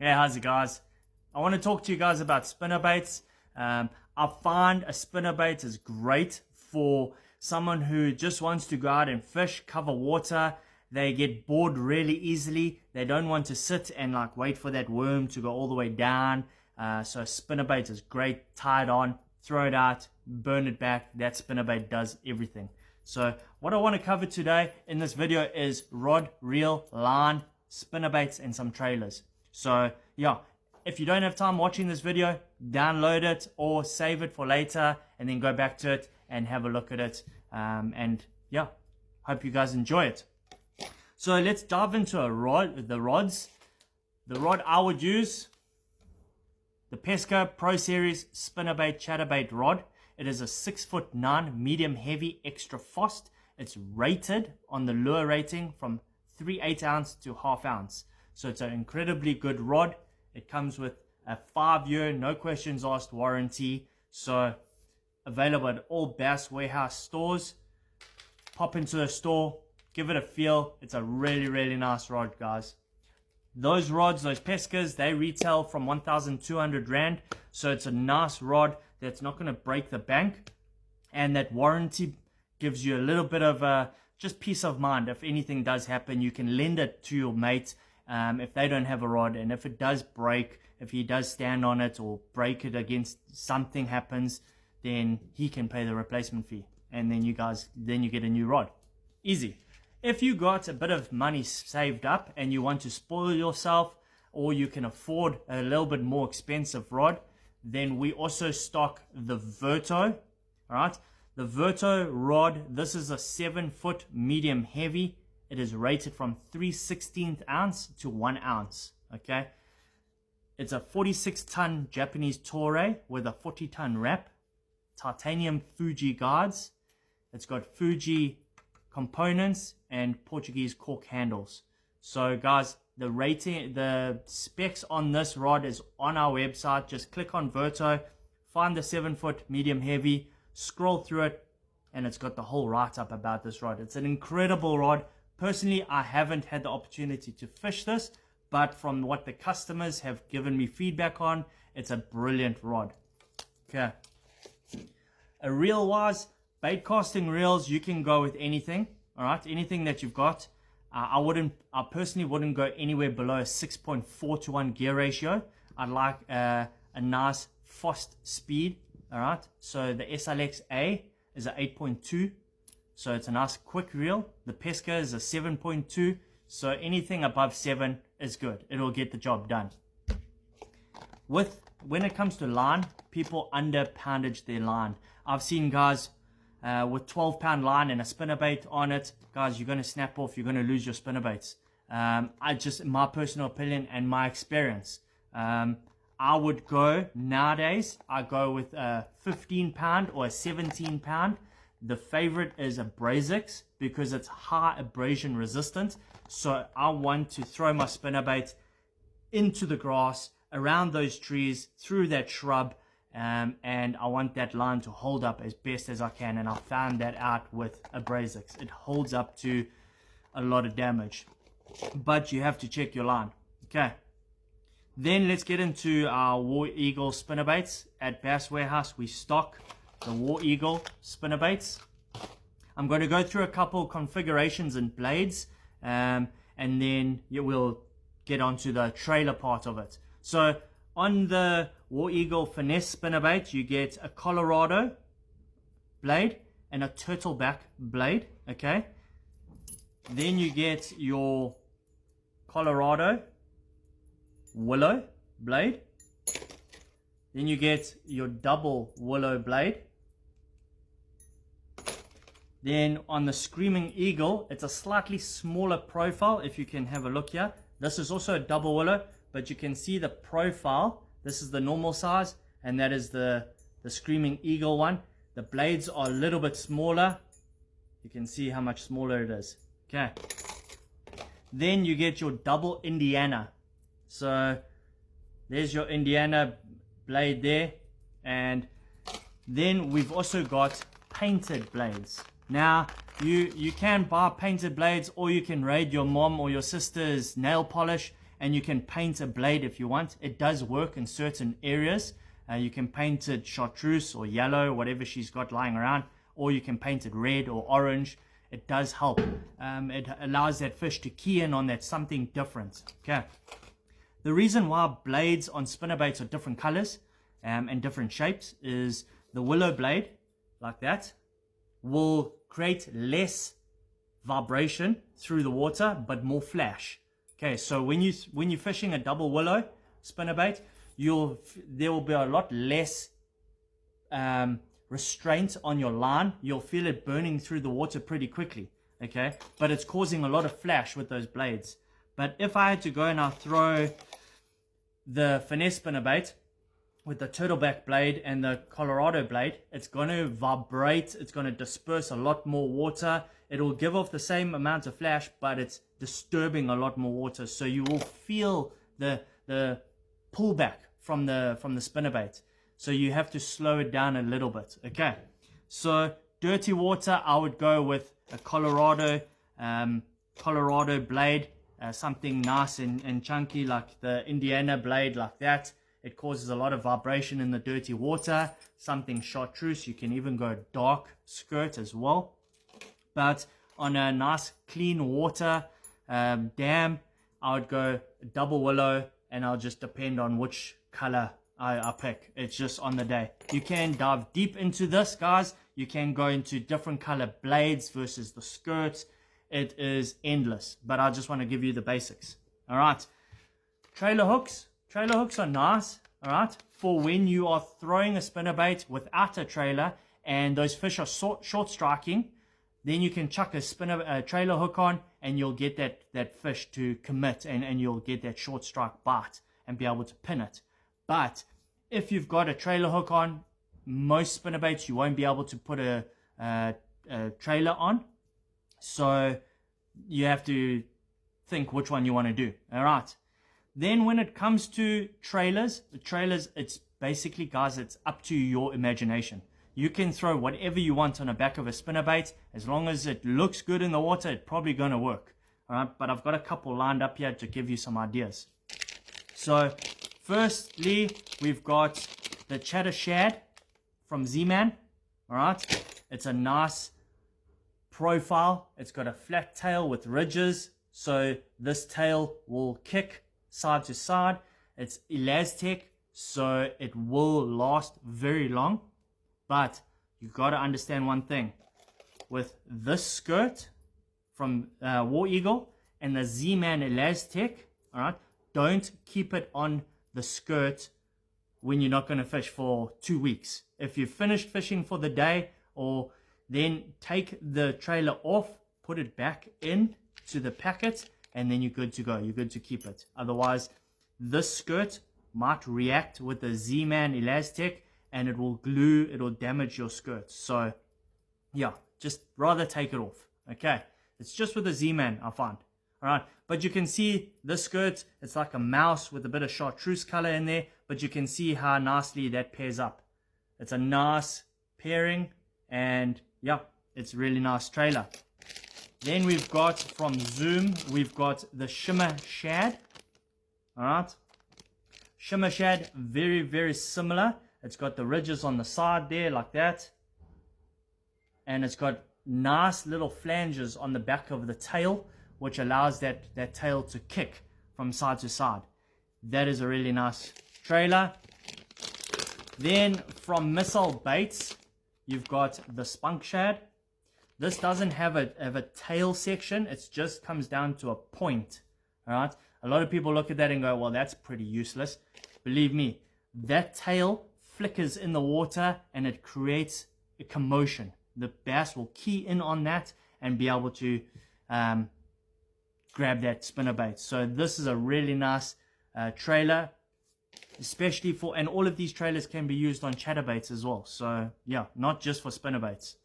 Yeah, how's it guys? I want to talk to you guys about spinnerbaits. I find a spinnerbait is great for someone who just wants to go out and fish, cover water. They get bored really easily. They don't want to sit and like wait for that worm to go all the way down. So a spinnerbait is great. Tie it on, throw it out, burn it back. That spinnerbait does everything. So what I want to cover today in this video is rod, reel, line, spinnerbaits, and some trailers. So yeah, if you don't have time watching this video, download it or save it for later and then go back to it and have a look at it. And yeah, hope you guys enjoy it. So let's dive into the rods. The rod I would use, the Pesca Pro Series Spinnerbait Chatterbait rod. It is a 6'9" medium heavy extra fast. It's rated on the lure rating from 3/8 ounce to ½ ounce. So it's an incredibly good rod. It comes with a 5-year, no questions asked warranty. So available at all Bass Warehouse stores. Pop into the store, give it a feel. It's a really nice rod, guys. Those rods, those Pescas, they retail from 1,200 Rand. So it's a nice rod that's not going to break the bank. And that warranty gives you a little bit of just peace of mind. If anything does happen, you can lend it to your mate if they don't have a rod. And if it does break, if he does stand on it or break it against something happens, then he can pay the replacement fee. And then you get a new rod. Easy. If you got a bit of money saved up and you want to spoil yourself, or you can afford a little bit more expensive rod, then we also stock the Verto. All right, the Verto rod, this is a 7-foot medium heavy. It is rated from 3/16 ounce to 1 ounce. Okay, it's a 46-ton Japanese Toray with a 40-ton wrap, titanium Fuji guards. It's got Fuji components and Portuguese cork handles. So guys, the rating, the specs on this rod is on our website. Just click on Verto, find the 7-foot medium heavy, scroll through it, and it's got the whole write-up about this rod. It's an incredible rod. Personally, I haven't had the opportunity to fish this, but from what the customers have given me feedback on, it's a brilliant rod. Okay. A reel wise, bait casting reels, you can go with anything. All right, anything that you've got. I personally wouldn't go anywhere below a 6.4 to 1 gear ratio. I'd like a nice fast speed. All right, so the SLX A is a 8.2, so it's a nice quick reel. The Pesca is a 7.2, so anything above 7 is good. It'll get the job done. When it comes to line, people under poundage their line. I've seen guys with 12-pound line and a spinnerbait on it. Guys, you're going to snap off. You're going to lose your spinnerbaits. My personal opinion and my experience, I would go nowadays. I go with a 15-pound or a 17-pound. The favorite is a Brazix because it's high abrasion resistant. So I want to throw my spinnerbait into the grass, around those trees, through that shrub. And I want that line to hold up as best as I can, and I found that out with a Brazix. It holds up to a lot of damage, but you have to check your line. Okay, then let's get into our War Eagle spinnerbaits. At Bass Warehouse we stock the War Eagle spinnerbaits. I'm going to go through a couple configurations and blades, and then we'll get onto the trailer part of it. So on the War Eagle finesse spinnerbait, you get a Colorado blade and a turtleback blade. Okay, then you get your Colorado willow blade. Then you get your double willow blade. Then on the Screaming Eagle, it's a slightly smaller profile. If you can have a look here, this is also a double willow, but you can see the profile. This is the normal size, and that is the Screaming Eagle one. The blades are a little bit smaller. You can see how much smaller it is. Okay. Then you get your double Indiana. So there's your Indiana blade there. And then we've also got painted blades. Now, you can buy painted blades, or you can raid your mom or your sister's nail polish and you can paint a blade if you want. It does work in certain areas. You can paint it chartreuse or yellow, whatever she's got lying around, or you can paint it red or orange. It does help. It allows that fish to key in on that something different. Okay. The reason why blades on spinnerbaits are different colors and different shapes is the willow blade, like that, will create less vibration through the water but more flash. Okay, so when you're fishing a double willow spinnerbait, there will be a lot less restraint on your line. You'll feel it burning through the water pretty quickly. Okay, but it's causing a lot of flash with those blades. But if I had to go and I throw the finesse spinnerbait with the turtleback blade and the Colorado blade, it's going to vibrate, it's going to disperse a lot more water. It will give off the same amount of flash, but it's disturbing a lot more water. So you will feel the pullback from the spinnerbait. So you have to slow it down a little bit. Okay, so dirty water, I would go with a Colorado blade, something nice and chunky like the Indiana blade, like that. It causes a lot of vibration in the dirty water. Something chartreuse, you can even go dark skirt as well. But on a nice clean water dam, I would go double willow, and I'll just depend on which color I pick. It's just on the day. You can dive deep into this, guys. You can go into different color blades versus the skirts. It is endless, but I just want to give you the basics. All right, trailer hooks. Trailer hooks are nice, all right, for when you are throwing a spinnerbait without a trailer and those fish are short striking. Then you can chuck a trailer hook on, and you'll get that fish to commit, and you'll get that short strike bite and be able to pin it. But if you've got a trailer hook on, most spinnerbaits you won't be able to put a trailer on. So you have to think which one you want to do. All right. Then when it comes to trailers, it's basically, guys, it's up to your imagination. You can throw whatever you want on the back of a spinnerbait. As long as it looks good in the water, it's probably going to work. All right, but I've got a couple lined up here to give you some ideas. So firstly, we've got the Chatter Shad from Z-Man. All right, it's a nice profile. It's got a flat tail with ridges, so this tail will kick side to side. It's elastic, so it will last very long. But you got to understand one thing. With this skirt from War Eagle and the Z-Man Elastic, all right, don't keep it on the skirt when you're not going to fish for 2 weeks. If you've finished fishing for the day, or then take the trailer off, put it back in to the packet, and then you're good to go. You're good to keep it. Otherwise, this skirt might react with the Z-Man Elastic, and it will glue, it will damage your skirt. So yeah, just rather take it off. Okay, it's just with the Z-Man, I find. All right, but you can see this skirt, it's like a mouse with a bit of chartreuse color in there, but you can see how nicely that pairs up. It's a nice pairing, and yeah, it's really nice trailer. Then we've got from Zoom, we've got the Shimmer Shad. All right, Shimmer Shad, very, very similar. It's got the ridges on the side there like that. And it's got nice little flanges on the back of the tail, which allows that tail to kick from side to side. That is a really nice trailer. Then from Missile Baits, you've got the Spunk Shad. This doesn't have a tail section. It just comes down to a point. All right. A lot of people look at that and go, well, that's pretty useless. Believe me, that tail flickers in the water and it creates a commotion. The bass will key in on that and be able to grab that spinnerbait. So this is a really nice trailer, especially for, and all of these trailers can be used on chatterbaits as well. So yeah, not just for spinnerbaits.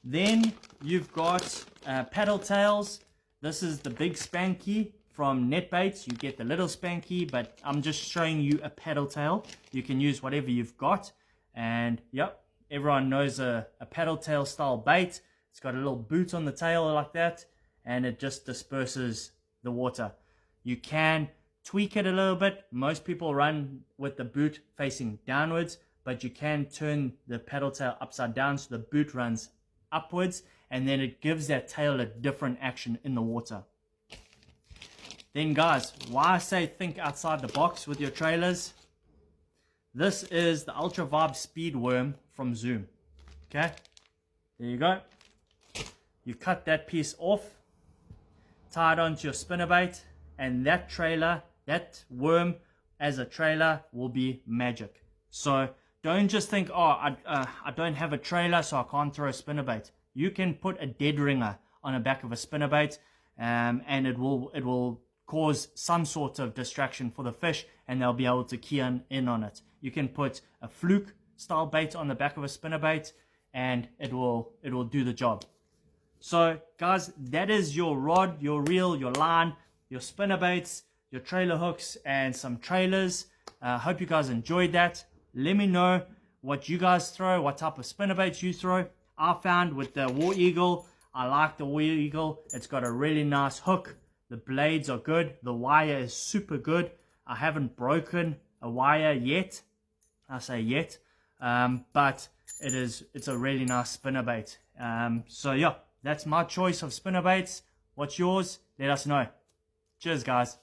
Then you've got paddle tails. This is the big spanky from Netbaits. You get the little spanky, but I'm just showing you a paddle tail. You can use whatever you've got. And yep, everyone knows a paddle tail style bait. It's got a little boot on the tail like that, and it just disperses the water. You can tweak it a little bit. Most people run with the boot facing downwards, but you can turn the paddle tail upside down so the boot runs upwards, and then it gives that tail a different action in the water. Then guys, why I say think outside the box with your trailers, this is the Ultra Vibe Speed Worm from Zoom. Okay, there you go. You cut that piece off, tie it onto your spinnerbait, and that trailer, that worm as a trailer will be magic. So don't just think, oh, I don't have a trailer so I can't throw a spinnerbait. You can put a dead ringer on the back of a spinnerbait, and it will cause some sort of distraction for the fish, and they'll be able to key in on it. You can put a fluke style bait on the back of a spinnerbait, and it will do the job. So guys, that is your rod, your reel, your line, your spinnerbaits, your trailer hooks, and some trailers. Hope you guys enjoyed that. Let me know what you guys throw, what type of spinnerbaits you throw. I found with the War Eagle, I like the War Eagle. It's got a really nice hook. The blades are good. The wire is super good. I haven't broken a wire yet. I say yet. But it's a really nice spinnerbait. So yeah, that's my choice of spinnerbaits. What's yours? Let us know. Cheers, guys.